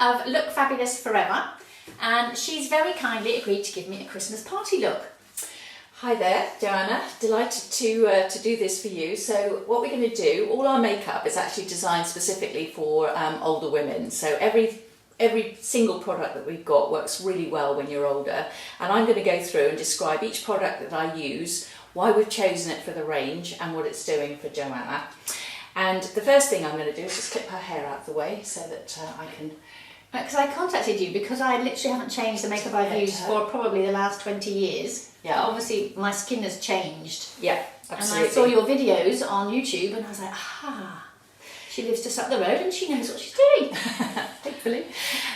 of Look Fabulous Forever, and she's very kindly agreed to give me a Christmas party look. Hi there, Joanna. Delighted to do this for you. So what we're going to do, all our makeup is actually designed specifically for older women. So every single product that we've got works really well when you're older. And I'm going to go through and describe each product that I use, why we've chosen it for the range, and what it's doing for Joanna. And the first thing I'm going to do is just clip her hair out of the way so that I can... Because I contacted you because I literally haven't changed the makeup I've used for probably the last 20 years. Yeah. Obviously my skin has changed. Yeah, absolutely. And I saw your videos on YouTube and I was like, aha, she lives just up the road and she knows what she's doing. Hopefully.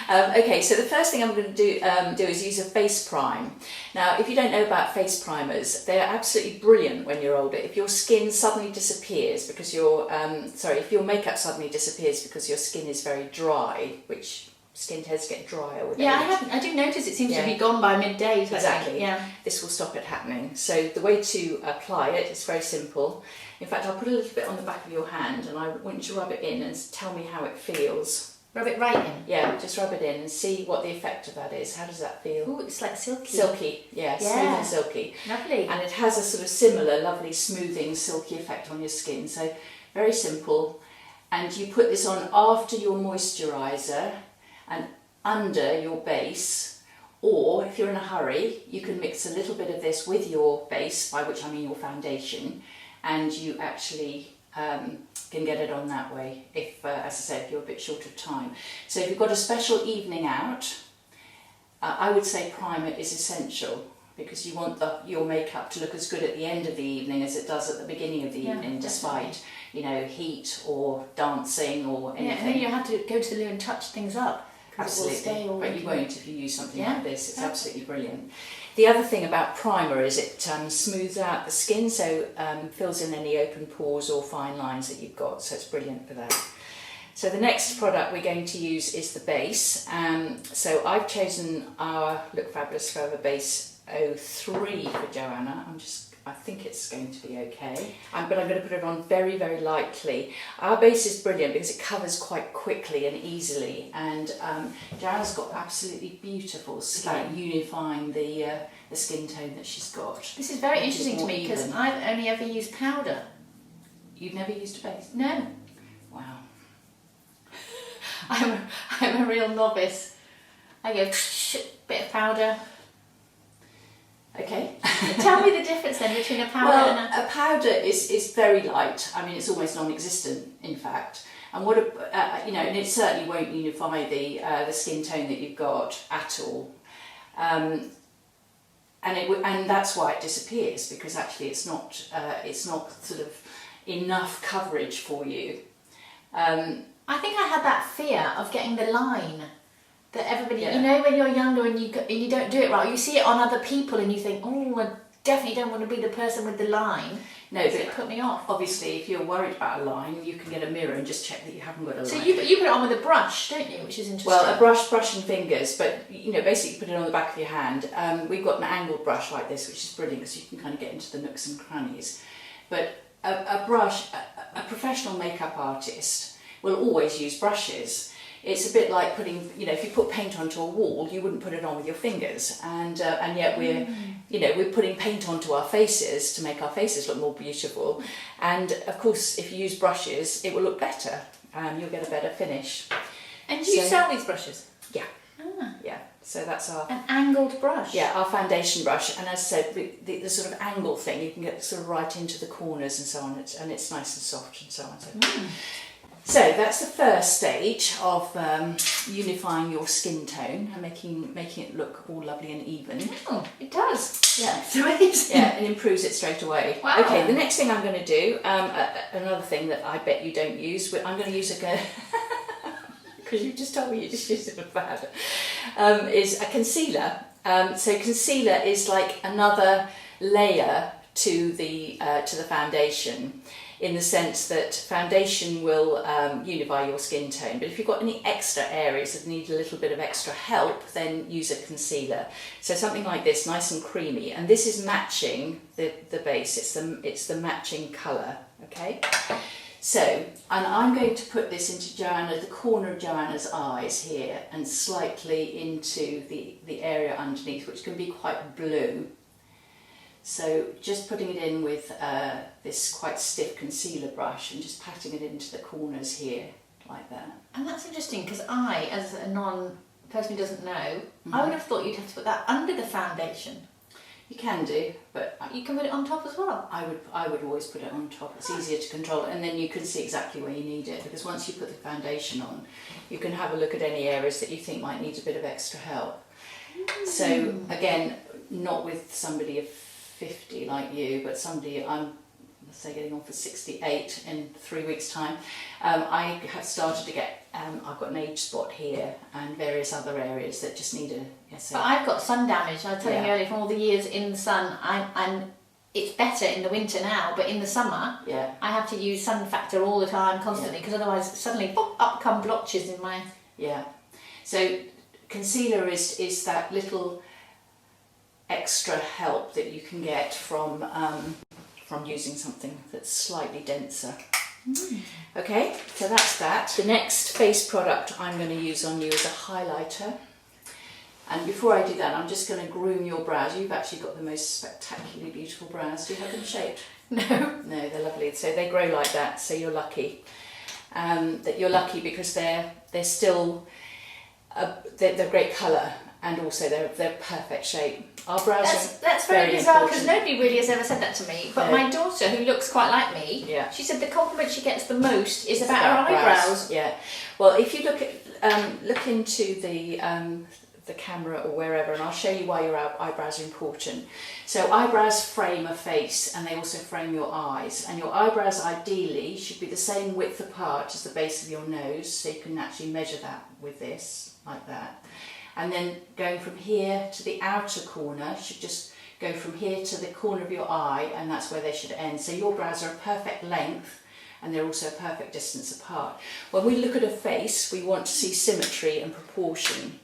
Okay, so the first thing I'm going to do is use a face prime. Now, if you don't know about face primers, they're absolutely brilliant when you're older. If your skin suddenly disappears because if your makeup suddenly disappears because your skin is very dry, which skin tends to get drier with age. I do notice it seems to be gone by midday. Exactly. Yeah. This will stop it happening. So the way to apply it is very simple. In fact, I'll put a little bit on the back of your hand and I want you to rub it in and tell me how it feels. Rub it right in? Yeah, just rub it in and see what the effect of that is. How does that feel? Oh, it's like silky. Silky, yeah, smooth and silky. Lovely. And it has a sort of similar lovely smoothing, silky effect on your skin. So very simple. And you put this on after your moisturiser and under your base, or if you're in a hurry you can mix a little bit of this with your base, by which I mean your foundation, and you actually can get it on that way if, as I said, if you're a bit short of time. So if you've got a special evening out, I would say primer is essential, because you want your makeup to look as good at the end of the evening as it does at the beginning of the evening, despite heat or dancing or anything. Yeah, and then you have to go to the loo and touch things up. Absolutely, but you won't if you use something like this. It's absolutely brilliant. The other thing about primer is it smooths out the skin, so fills in any open pores or fine lines that you've got, so it's brilliant for that. So the next product we're going to use is the base. So I've chosen our Look Fabulous Forever Base 03 for Joanna. I think it's going to be okay, but I'm going to put it on very, very lightly. Our base is brilliant because it covers quite quickly and easily, and Joanna's got absolutely beautiful skin, unifying the skin tone that she's got. This is very interesting to me because I've only ever used powder. You've never used a base? No. Wow. I'm a real novice. I go bit of powder. Okay. Tell me the difference then between a powder and a powder is very light. I mean, it's almost non-existent, in fact. And and it certainly won't unify the skin tone that you've got at all. And that's why it disappears, because actually it's not sort of enough coverage for you. I think I had that fear of getting the line. That everybody, when you're younger and you don't do it right, you see it on other people and you think, oh, I definitely don't want to be the person with the line. No, but it put me off. Obviously, if you're worried about a line, you can get a mirror and just check that you haven't got a line. So you put it on with a brush, don't you? Which is interesting. Well, a brush and fingers, but basically put it on the back of your hand. We've got an angled brush like this, which is brilliant because you can kind of get into the nooks and crannies. But a brush, a professional makeup artist will always use brushes. It's a bit like putting, if you put paint onto a wall, you wouldn't put it on with your fingers, and yet we're putting paint onto our faces to make our faces look more beautiful. And of course, if you use brushes, it will look better. You'll get a better finish. And do you sell these brushes? Yeah. Yeah. So that's an angled brush. Yeah, our foundation brush. And as I said, the sort of angle thing, you can get sort of right into the corners and so on, and it's nice and soft and so on. So that's the first stage of unifying your skin tone and making it look all lovely and even. Oh, it does. Yeah, it's amazing. Yeah, it improves it straight away. Wow. Okay, the next thing I'm going to do, another thing that I bet you don't use, I'm going to use because you just told me you just used it for powder, is a concealer. So concealer is like another layer to the foundation, in the sense that foundation will unify your skin tone, but if you've got any extra areas that need a little bit of extra help, then use a concealer. So something like this, nice and creamy, and this is matching the base. It's the matching colour. Okay. So, and I'm going to put this into Joanna, the corner of Joanna's eyes here, and slightly into the area underneath, which can be quite blue. So just putting it in with this quite stiff concealer brush and just patting it into the corners here, like that. And that's interesting, because I, as a person who doesn't know, I would have thought you'd have to put that under the foundation. You can do, but You can put it on top as well. I would always put it on top. It's easier to control, and then you can see exactly where you need it, because once you put the foundation on, you can have a look at any areas that you think might need a bit of extra help. So again, not with somebody of 50 like you, but somebody, I'm, let's say, getting on for 68 in 3 weeks' time. I have started to get, I've got an age spot here and various other areas that just need a... Yes, but I've got sun damage. I was telling you earlier, from all the years in the sun, I'm it's better in the winter now, but in the summer, I have to use sun factor all the time, constantly, because otherwise suddenly, pop, up come blotches in my... Yeah. So concealer is that little extra help that you can get from using something that's slightly denser. Okay, so that's that. The next face product I'm going to use on you is a highlighter. And before I do that, I'm just going to groom your brows. You've actually got the most spectacularly beautiful brows. Do you have them shaped? No. No, they're lovely. So they grow like that, so you're lucky. That you're lucky because they're still, they're great colour, and also they're perfect shape. Our brows that's very bizarre, because nobody really has ever said that to me. But my daughter, who looks quite like me, she said the compliment she gets the most is about her eyebrows. Yeah. Well, if you look into the camera or wherever, and I'll show you why your eyebrows are important. So eyebrows frame a face, and they also frame your eyes, and your eyebrows ideally should be the same width apart as the base of your nose, so you can actually measure that with this, like that. And then going from here to the outer corner should just go from here to the corner of your eye, and that's where they should end. So your brows are a perfect length, and they're also a perfect distance apart. When we look at a face, we want to see symmetry and proportion.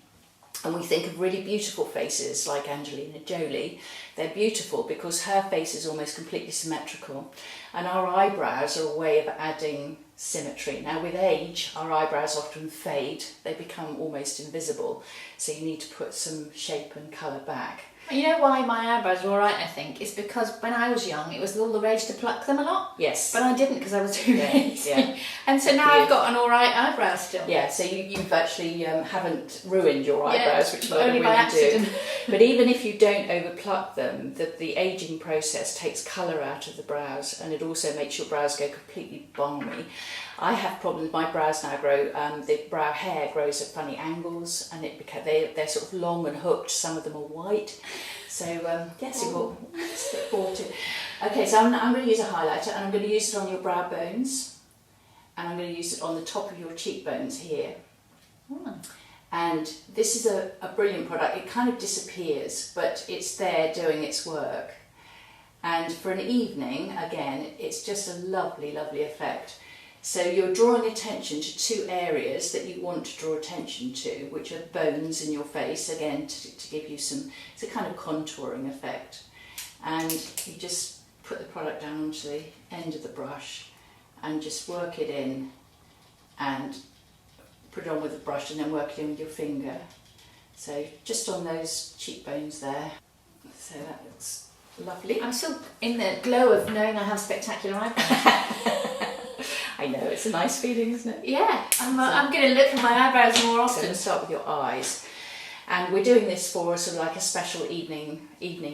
And we think of really beautiful faces like Angelina Jolie. They're beautiful because her face is almost completely symmetrical. And our eyebrows are a way of adding symmetry. Now with age, our eyebrows often fade. They become almost invisible. So you need to put some shape and colour back. You know why my eyebrows are alright, I think? It's because when I was young, it was all the rage to pluck them a lot. Yes. But I didn't, because I was too lazy. Yeah. And so now I've got an alright eyebrow still. Yeah, so you've actually haven't ruined your eyebrows, which a lot of only by women accident. do. But even if you don't overpluck them, the ageing process takes colour out of the brows, and it also makes your brows go completely balmy. I have problems, my brows now grow, the brow hair grows at funny angles, and they're sort of long and hooked, some of them are white. So yes, you will look forward to it. Okay, so I'm going to use a highlighter, and I'm going to use it on your brow bones, and I'm going to use it on the top of your cheekbones here. And this is a brilliant product. It kind of disappears, but it's there doing its work. And for an evening, again, it's just a lovely, lovely effect. So you're drawing attention to two areas that you want to draw attention to, which are bones in your face, again, to give you it's a kind of contouring effect. And you just put the product down onto the end of the brush and just work it in, and put it on with the brush and then work it in with your finger. So just on those cheekbones there. So that looks lovely. I'm still in the glow of knowing I have spectacular eyebrows. I know, it's a nice feeling, isn't it? Yeah, I'm going to look at my eyebrows more often. So we'll start with your eyes. And we're doing this for sort of like a special evening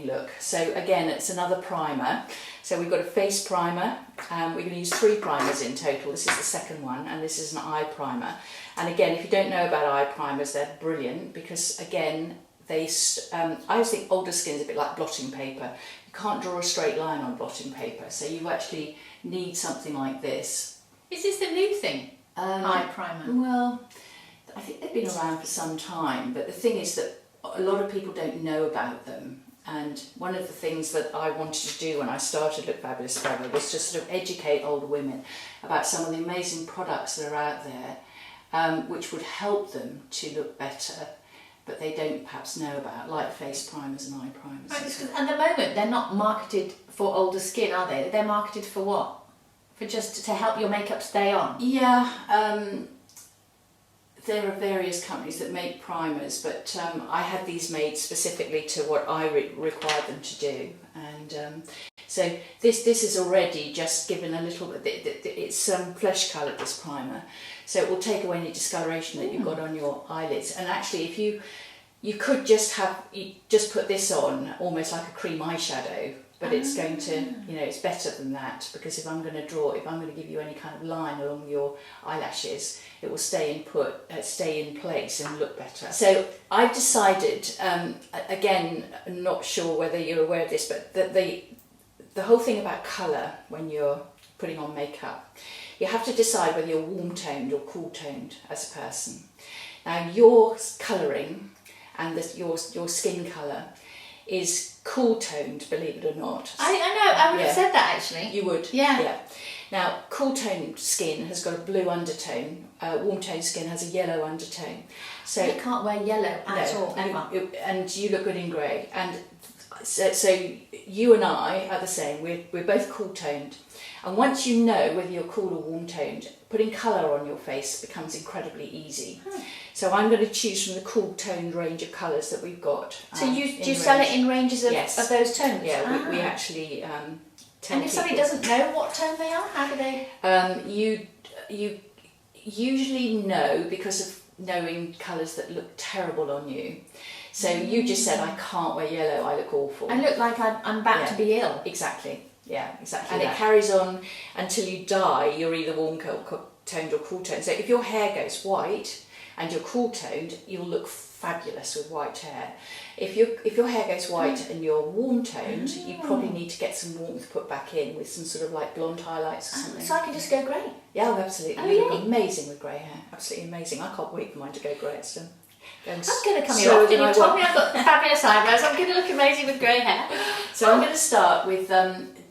look. So again, it's another primer. So we've got a face primer. We're going to use 3 primers in total. This is the second one, and this is an eye primer. And again, if you don't know about eye primers, they're brilliant because, again, I always think older skin is a bit like blotting paper. You can't draw a straight line on blotting paper, so you actually need something like this. Is this the new thing? Eye primer? Well, I think they've been around for some time, but the thing is that a lot of people don't know about them. And one of the things that I wanted to do when I started Look Fabulous Forever was just sort of educate older women about some of the amazing products that are out there, which would help them to look better, but they don't perhaps know about, like face primers and eye primers. Right, at the moment, they're not marketed for older skin, are they? They're marketed for what? For just to help your makeup stay on? Yeah, there are various companies that make primers, but I had these made specifically to what I required them to do, and so this is already just given a little bit. It's flesh coloured, this primer, so it will take away any discoloration that you've got on your eyelids. And actually, if you could just put this on almost like a cream eyeshadow. But it's going to, it's better than that, because if I'm going to give you any kind of line along your eyelashes, it will stay in place and look better. So I've decided, again, I'm not sure whether you're aware of this, but that the whole thing about colour when you're putting on makeup, you have to decide whether you're warm-toned or cool-toned as a person. Now, your colouring and your skin colour is cool-toned, believe it or not. I know, I would have said that actually. You would? Yeah. Now, cool-toned skin has got a blue undertone, warm-toned skin has a yellow undertone. So you can't wear yellow at all, ever. And you look good in grey. And so you and I are the same, we're both cool-toned. And once you know whether you're cool or warm-toned, putting colour on your face becomes incredibly easy. So I'm going to choose from the cool-toned range of colours that we've got. So do you sell it in ranges of those tones? Yeah, we actually tell And if somebody doesn't know what tone they are, how do they? You usually know because of knowing colours that look terrible on you. So you just said, I can't wear yellow, I look awful. I look like I'm about to be ill. Exactly. Yeah, exactly. And it carries on until you die. You're either warm-toned or cool-toned. So if your hair goes white and you're cool-toned, you'll look fabulous with white hair. If your hair goes white and you're warm-toned, you probably need to get some warmth put back in with some sort of like blonde highlights or something. So I can just go grey? Yeah, absolutely. You look amazing with grey hair. Absolutely amazing. I can't wait for mine to go grey. I'm going to come here often. You told me I've got fabulous eyebrows. I'm going to look amazing with grey hair. So I'm going to start with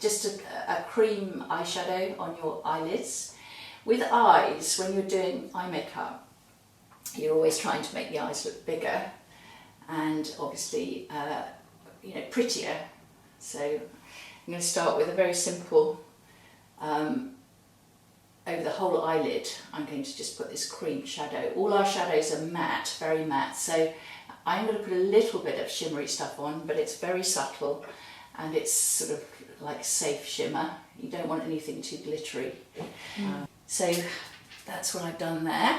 just a cream eyeshadow on your eyelids. With eyes, when you're doing eye makeup, you're always trying to make the eyes look bigger and obviously prettier. So I'm going to start with a very simple, over the whole eyelid, I'm going to just put this cream shadow. All our shadows are matte, very matte, so I'm going to put a little bit of shimmery stuff on, but it's very subtle and it's sort of like safe shimmer. You don't want anything too glittery. So that's what I've done there.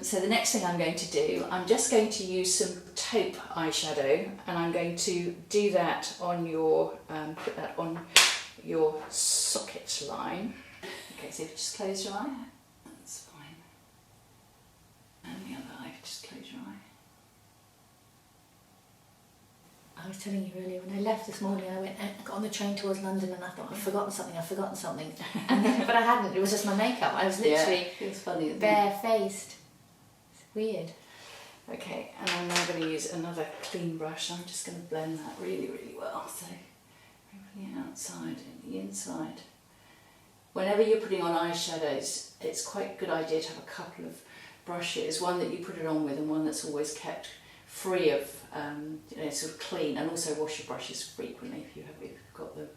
So the next thing I'm going to do, I'm just going to use some taupe eyeshadow, and I'm going to do that on your, put that on your socket line. Okay, so if you just close your eye, that's fine. And the other eye, just close your eye. I was telling you earlier, when I left this morning, I got on the train towards London and I thought, I've forgotten something. But I hadn't, it was just my makeup. I was literally bare-faced. It's weird. Okay, and I'm now going to use another clean brush. I'm just going to blend that really, really well. So, from the outside and the inside. Whenever you're putting on eyeshadows, it's quite a good idea to have a couple of brushes, one that you put it on with and one that's always kept free of, sort of clean, and also wash your brushes frequently if you've got them.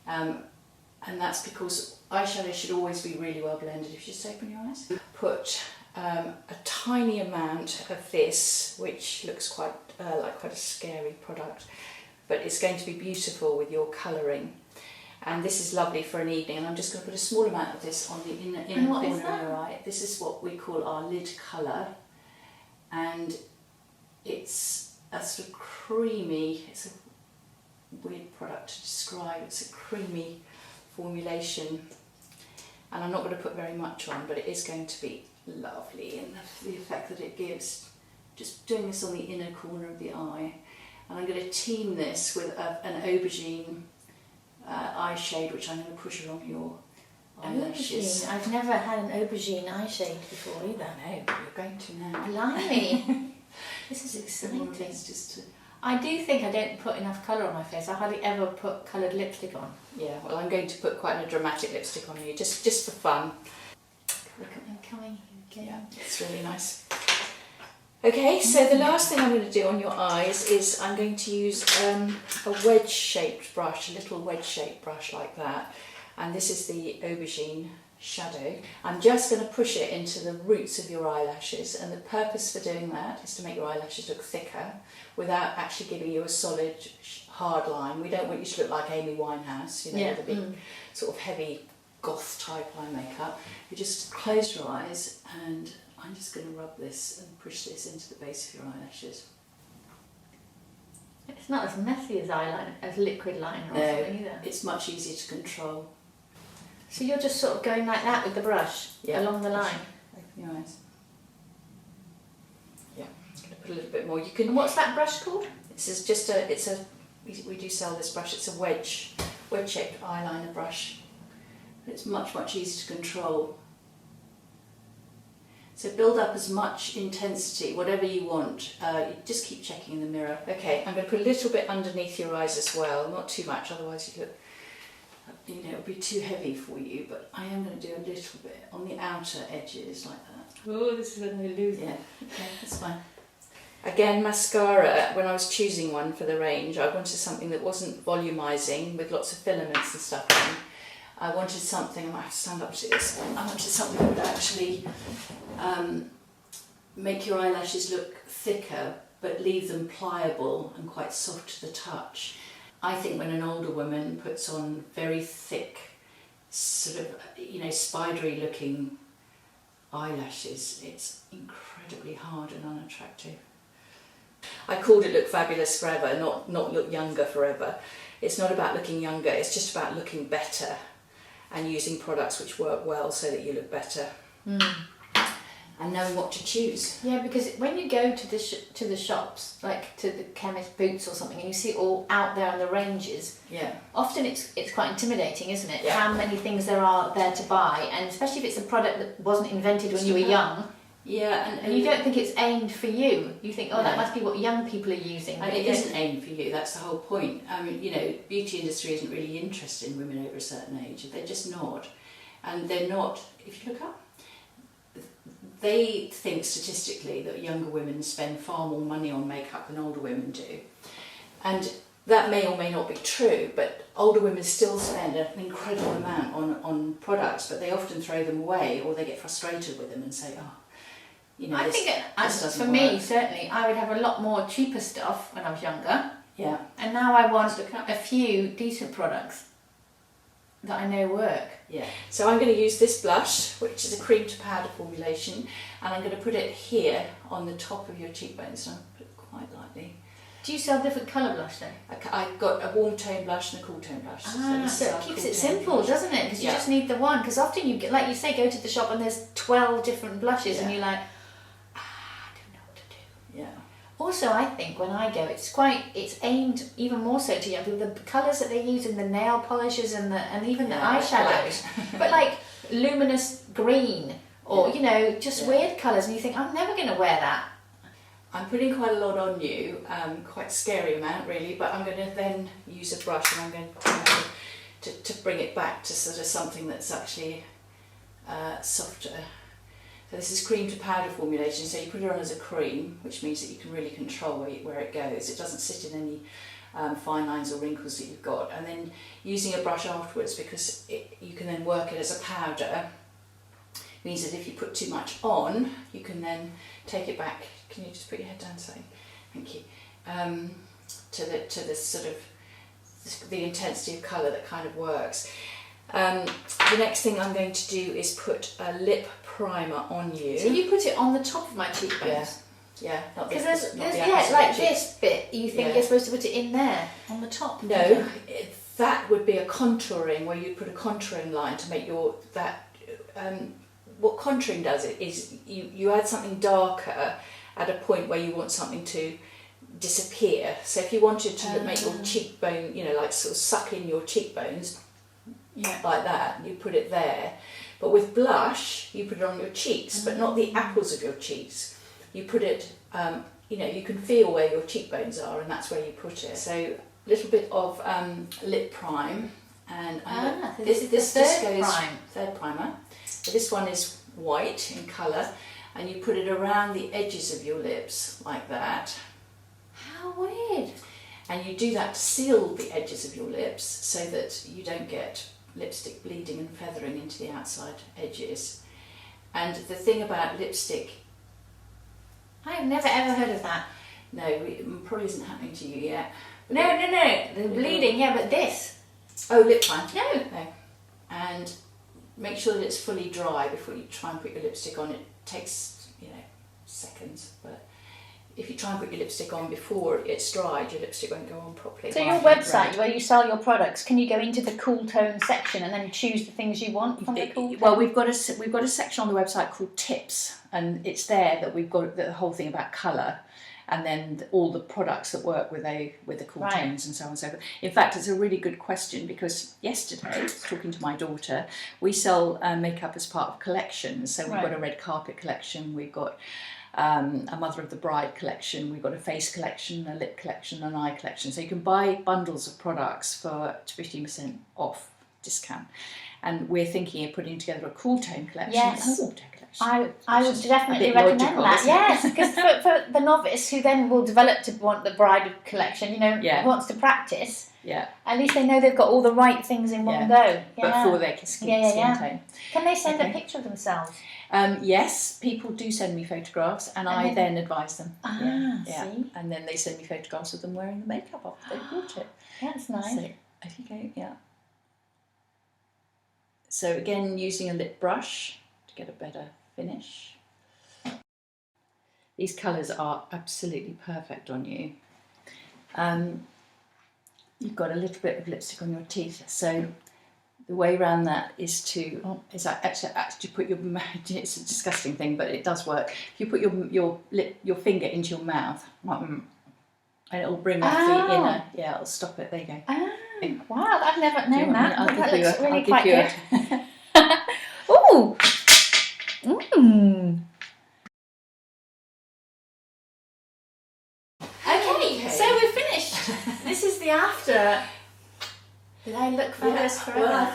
And that's because eyeshadow should always be really well blended. If you just open your eyes. Put a tiny amount of this, which looks quite a scary product, but it's going to be beautiful with your colouring. And this is lovely for an evening, and I'm just going to put a small amount of this on the inner corner of your eye. This is what we call our lid colour, and it's a sort of creamy, it's a weird product to describe, it's a creamy formulation, and I'm not going to put very much on, but it is going to be lovely, and the effect that it gives, just doing this on the inner corner of the eye. And I'm going to team this with an aubergine eye shade, which I'm going to push along your eyelashes. Aubergine. I've never had an aubergine eye shade before either. No, but you're going to now. Blimey. This is exciting. I do think I don't put enough colour on my face. I hardly ever put coloured lipstick on. Yeah, well, I'm going to put quite a dramatic lipstick on you, just for fun. Look at them coming again. Yeah, it's really nice. Okay, so the last thing I'm going to do on your eyes is I'm going to use a wedge-shaped brush, a little wedge-shaped brush like that. and this is the Aubergine shadow. I'm just going to push it into the roots of your eyelashes, and the purpose for doing that is to make your eyelashes look thicker without actually giving you a solid hard line. We don't want you to look like Amy Winehouse, you know, with a big sort of heavy goth type eye makeup. You just close your eyes, and I'm just going to rub this and push this into the base of your eyelashes. It's not as messy as eyeliner, as liquid liner or something either. It's much easier to control. So you're just sort of going like that with the brush along the line. Open your eyes. Yeah, I'm going to put a little bit more. You can. And what's that brush called? This is just we do sell this brush. It's a wedge-shaped eyeliner brush. It's much easier to control. So build up as much intensity, whatever you want. You just keep checking in the mirror. Okay, I'm going to put a little bit underneath your eyes as well, not too much, otherwise you look, you know, it'll be too heavy for you. But I am going to do a little bit on the outer edges like that. Oh, this is when we lose it. Yeah, okay, that's fine. Again, mascara, when I was choosing one for the range, I wanted something that wasn't volumizing with lots of filaments and stuff in. I wanted something, I might have to stand up to this, I wanted something that would actually make your eyelashes look thicker but leave them pliable and quite soft to the touch. I think when an older woman puts on very thick, sort of, you know, spidery looking eyelashes, it's incredibly hard and unattractive. I called it Look Fabulous Forever, not Look Younger Forever. It's not about looking younger, it's just about looking better and using products which work well so that you look better. And knowing what to choose. Yeah, because when you go to the shops, like to the chemist Boots or something, and you see it all out there on the ranges, often it's quite intimidating, isn't it? Yeah. How many things there are there to buy, and especially if it's a product that wasn't invented when you were young. Yeah, and you don't think it's aimed for you. You think, oh, that must be what young people are using. And it isn't aimed for you, that's the whole point. I mean, you know, beauty industry isn't really interested in women over a certain age. They're just not. And they're not, if you look up, they think statistically that younger women spend far more money on makeup than older women do. And that may or may not be true, but older women still spend an incredible amount on products, but they often throw them away or they get frustrated with them and say, oh, you know, I think for me, certainly, I would have a lot more cheaper stuff when I was younger. Yeah. And now I want a few decent products that I know work. Yeah. So I'm going to use this blush, which is a cream to powder formulation, and I'm going to put it here on the top of your cheekbones. So I'll put it quite lightly. Do you sell different colour blush then? I've got a warm tone blush and a cool tone blush. So it keeps it simple, doesn't it? Because you just need the one. Because often you get, like you say, go to the shop and there's 12 different blushes and you're like, I don't know what to do. Yeah. Also, I think when I go, it's aimed even more so to young people. The colours that they use in the nail polishes and even the eyeshadows, but like luminous green or you know just weird colours, and you think I'm never going to wear that. I'm putting quite a lot on you, quite a scary amount really, but I'm going to then use a brush and I'm going to bring it back to sort of something that's actually softer. So this is cream to powder formulation, so you put it on as a cream, which means that you can really control where it goes. It doesn't sit in any fine lines or wrinkles that you've got. And then using a brush afterwards, because you can then work it as a powder, means that if you put too much on, you can then take it back. Can you just put your head down, sorry? Thank you. To this sort of the intensity of colour that kind of works. The next thing I'm going to do is put a lip primer on you. So you put it on the top of my cheekbones? Yeah. Because there's like this bit, you think you're supposed to put it in there, on the top? No, that would be a contouring, where you put a contouring line to make what contouring does is you add something darker at a point where you want something to disappear. So if you wanted to make your cheekbone, you know, like sort of suck in your cheekbones, like that, you put it there. But with blush, you put it on your cheeks, but not the apples of your cheeks. You put it, you know, you can feel where your cheekbones are, and that's where you put it. So a little bit of lip prime, and this third primer. So this one is white in colour, and you put it around the edges of your lips like that. How weird! And you do that to seal the edges of your lips so that you don't get lipstick bleeding and feathering into the outside edges. And the thing about lipstick, I've never ever heard of that. no, it probably isn't happening to you yet. No, the bleeding, yeah, but this. Oh, lip balm. No. No. And make sure that it's fully dry before you try and put your lipstick on. It takes, seconds, but if you try and put your lipstick on before it's dried, your lipstick won't go on properly. So your website, where you sell your products, can you go into the cool tone section and then choose the things you want from the cool tone? Well, we've got a section on the website called Tips, and it's there that we've got the whole thing about colour, and then all the products that work with the cool tones and so on and so forth. In fact, it's a really good question, because yesterday, I was talking to my daughter, we sell makeup as part of collections. So we've got a red carpet collection, we've got a Mother of the Bride collection, we've got a face collection, a lip collection, an eye collection. So you can buy bundles of products for up to 15% off discount. And we're thinking of putting together a cool tone collection. Yes. And a water collection. I would definitely recommend logical, that. isn't it? Yes, because for the novice who then will develop to want the bride collection, wants to practice. Yeah. At least they know they've got all the right things in one go. But for their skin tone. Can they send a picture of themselves? Yes, people do send me photographs, and I then advise them. See? And then they send me photographs of them wearing the makeup after they've bought it. That's nice. So, if you go, yeah. So again, using a lip brush to get a better finish. These colours are absolutely perfect on you. You've got a little bit of lipstick on your teeth, so the way around that is to actually put your it's a disgusting thing, but it does work. If you put your finger into your mouth, and it'll bring off the inner. Yeah, it'll stop it. There you go. Oh, wow! I've never known that. That looks really I'll quite give good. Ooh. Okay, so we're finished. This is the after. Did I look fabulous forever? Well, I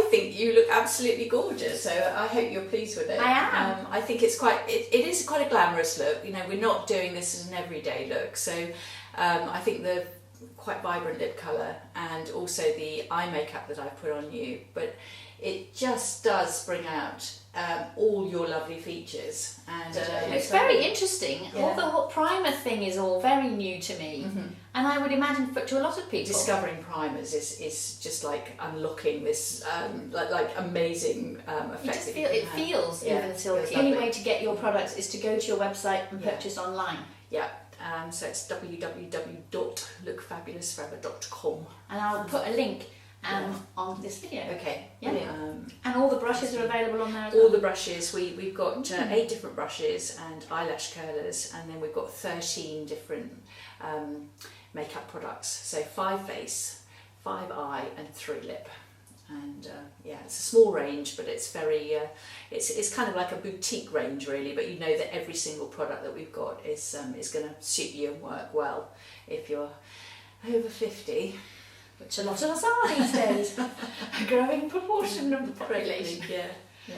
think you look absolutely gorgeous. So I hope you're pleased with it. I am. I think it's it is quite a glamorous look. We're not doing this as an everyday look. So I think the quite vibrant lip colour and also the eye makeup that I've put on you, but it just does bring out all your lovely features. And it's very interesting. Yeah. All the whole primer thing is all very new to me, and I would imagine to a lot of people. Discovering primers is just like unlocking this like amazing effect. It feels even silky. The only way to get your products is to go to your website and purchase online. Yeah. So it's www.lookfabulousforever.com. And I'll put a link on this video. Okay. Yeah. And all the brushes are available on there as well. All the brushes. We've got 8 different brushes and eyelash curlers, and then we've got 13 different makeup products. So 5 face, 5 eye, and 3 lip. And it's a small range, but it's very it's kind of like a boutique range really, but you know that every single product that we've got is going to suit you and work well if you're over 50, which a lot of us are these days. A growing proportion of the population. Yeah.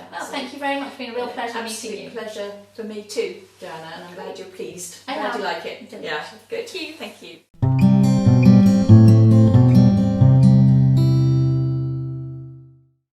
Well, thank you very much. It's been a real pleasure meeting you. Pleasure for me too, Joanna, and I'm glad you're pleased. I'm glad you like it. Delicious. Yeah, good. Thank you.